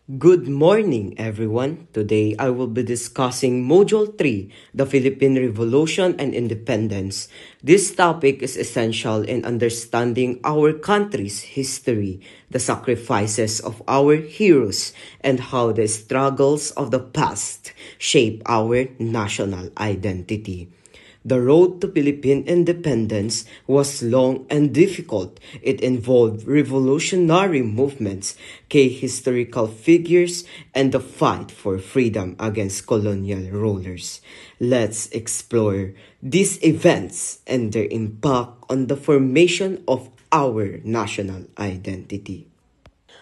Good morning, everyone. Today I will be discussing Module 3, the Philippine Revolution and Independence. This topic is essential in understanding our country's history, the sacrifices of our heroes, and how the struggles of the past shape our national identity. The road to Philippine independence was long and difficult. It involved revolutionary movements, key historical figures, and the fight for freedom against colonial rulers. Let's explore these events and their impact on the formation of our national identity.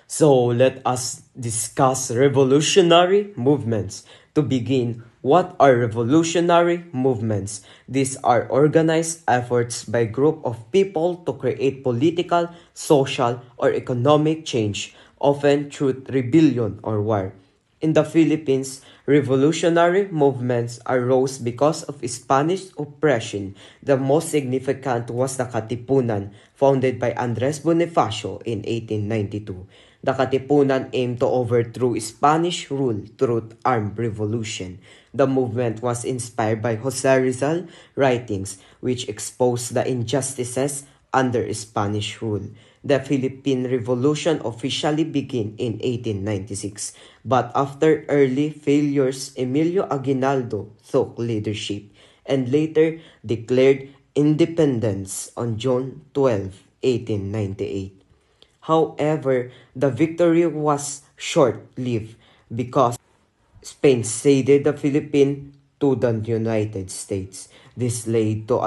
So let us discuss revolutionary movements. To begin, what are revolutionary movements? These are organized efforts by group of people to create political, social, or economic change, often through rebellion or war. In the Philippines, revolutionary movements arose because of Spanish oppression. The most significant was the Katipunan, founded by Andres Bonifacio in 1892. The Katipunan aimed to overthrow Spanish rule through armed revolution. The movement was inspired by Jose Rizal writings, which exposed the injustices under Spanish rule. The Philippine Revolution officially began in 1896, but after early failures, Emilio Aguinaldo took leadership and later declared independence on June 12, 1898. However, the victory was short-lived because Spain ceded the Philippines to the United States. This led to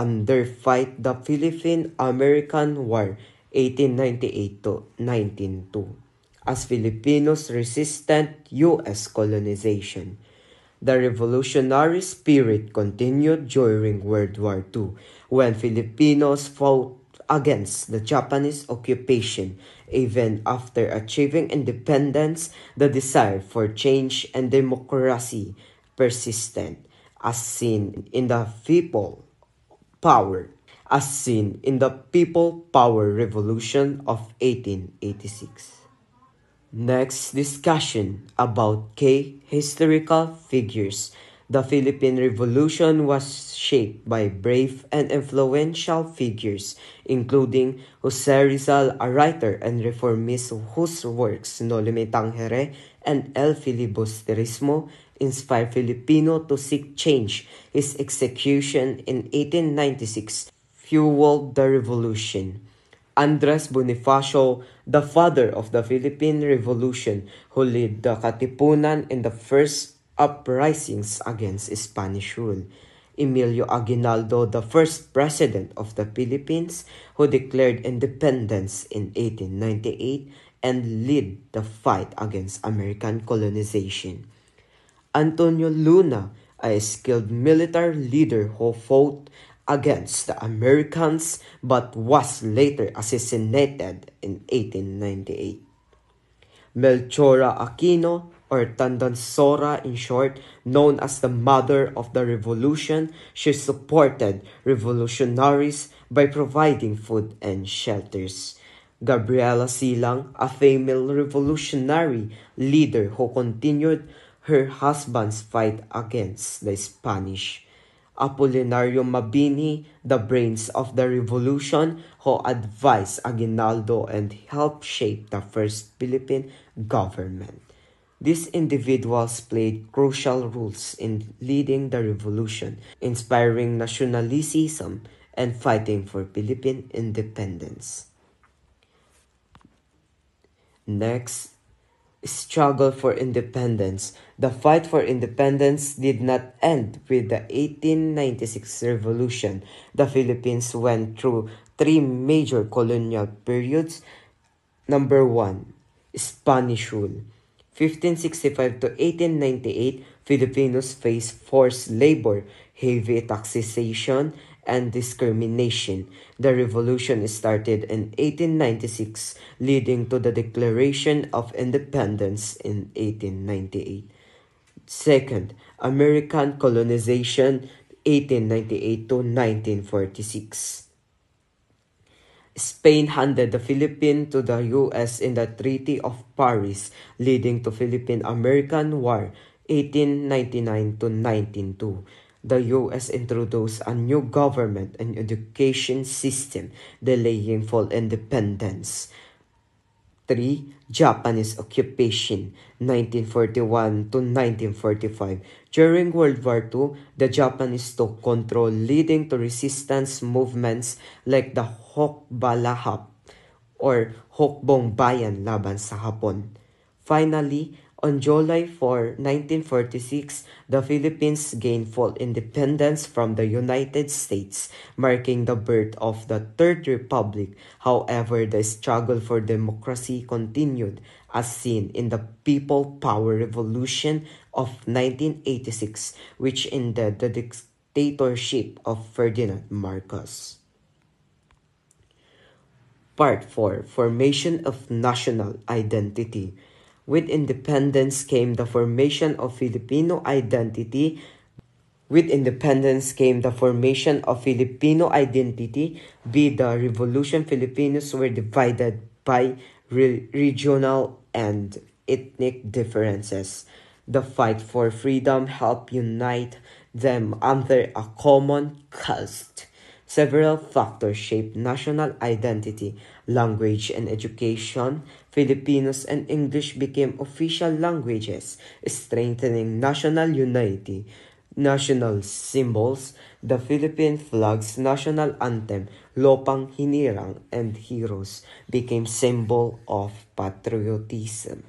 fight the Philippine-American War 1898 to 1902 as Filipinos resisted U.S. colonization. The revolutionary spirit continued during World War II when Filipinos fought against the Japanese occupation. Even after achieving independence, the desire for change and democracy persisted, as seen in the power People Power Revolution of 1886. Next, discussion about key historical figures. The Philippine Revolution was shaped by brave and influential figures, including Jose Rizal, a writer and reformist whose works No Limitang Here and El Filibusterismo inspired Filipino to seek change. His execution in 1896 fueled the revolution. Andres Bonifacio, the father of the Philippine Revolution, who led the Katipunan in the first uprisings against Spanish rule. Emilio Aguinaldo, the first president of the Philippines, who declared independence in 1898 and led the fight against American colonization. Antonio Luna, a skilled military leader who fought against the Americans but was later assassinated in 1898. Melchora Aquino, or Tandansora in short, known as the mother of the revolution, she supported revolutionaries by providing food and shelters. Gabriela Silang, a female revolutionary leader who continued her husband's fight against the Spanish. Apolinario Mabini, the brains of the revolution, who advised Aguinaldo and helped shape the first Philippine government. These individuals played crucial roles in leading the revolution, inspiring nationalism, and fighting for Philippine independence. Next, struggle for independence. The fight for independence did not end with the 1896 revolution. The Philippines went through three major colonial periods. Number 1, Spanish rule. 1565 to 1898, Filipinos faced forced labor, heavy taxation, and discrimination. The revolution started in 1896, leading to the Declaration of Independence in 1898. Second, American colonization, 1898 to 1946. Spain handed the Philippines to the U.S. in the Treaty of Paris, leading to Philippine-American War 1899 to 1902. The U.S. introduced a new government and education system, delaying full independence. 3. Japanese occupation 1941 to 1945. During World War II, the Japanese took control, leading to resistance movements like the Hokbalahap or Hokbong Bayan laban sa Hapon. Finally, on July 4, 1946, the Philippines gained full independence from the United States, marking the birth of the Third Republic. However, the struggle for democracy continued, as seen in the People Power Revolution of 1986, which ended the dictatorship of Ferdinand Marcos. Part 4. Formation of National Identity. With independence came the formation of Filipino identity. With independence came the formation of Filipino identity. Be the revolution, Filipinos were divided by regional and ethnic differences. The fight for freedom helped unite them under a common cause. Several factors shaped national identity, language and education. Filipinos and English became official languages, strengthening national unity. National symbols, the Philippine flag's national anthem, Lopang Hinirang and Heroes, became symbol of patriotism.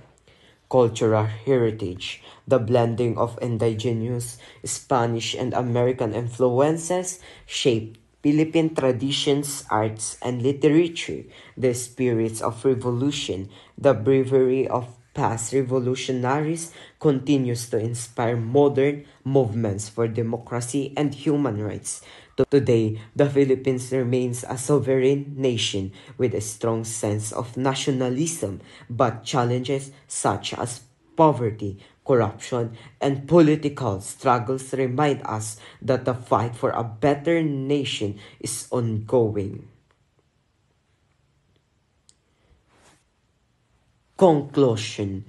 Cultural heritage, the blending of indigenous, Spanish and American influences shaped Philippine traditions, arts, and literature, the spirits of revolution, the bravery of past revolutionaries continues to inspire modern movements for democracy and human rights. Today, the Philippines remains a sovereign nation with a strong sense of nationalism, but challenges such as poverty, corruption, and political struggles remind us that the fight for a better nation is ongoing. Conclusion.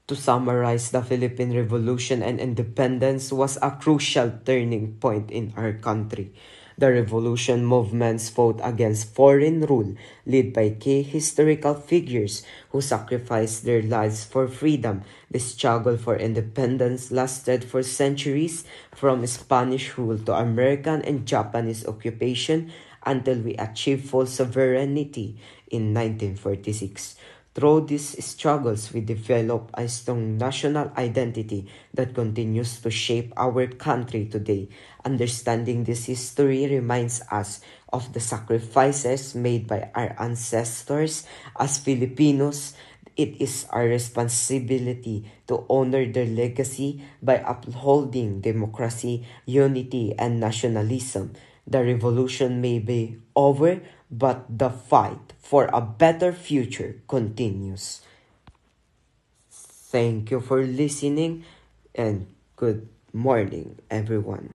To summarize, the Philippine Revolution and independence was a crucial turning point in our country. The revolution movements fought against foreign rule, led by key historical figures who sacrificed their lives for freedom. The struggle for independence lasted for centuries, from Spanish rule to American and Japanese occupation, until we achieved full sovereignty in 1946. Through these struggles, we develop a strong national identity that continues to shape our country today. Understanding this history reminds us of the sacrifices made by our ancestors. As Filipinos, it is our responsibility to honor their legacy by upholding democracy, unity, and nationalism. The revolution may be over, but the fight for a better future continues. Thank you for listening and good morning, everyone.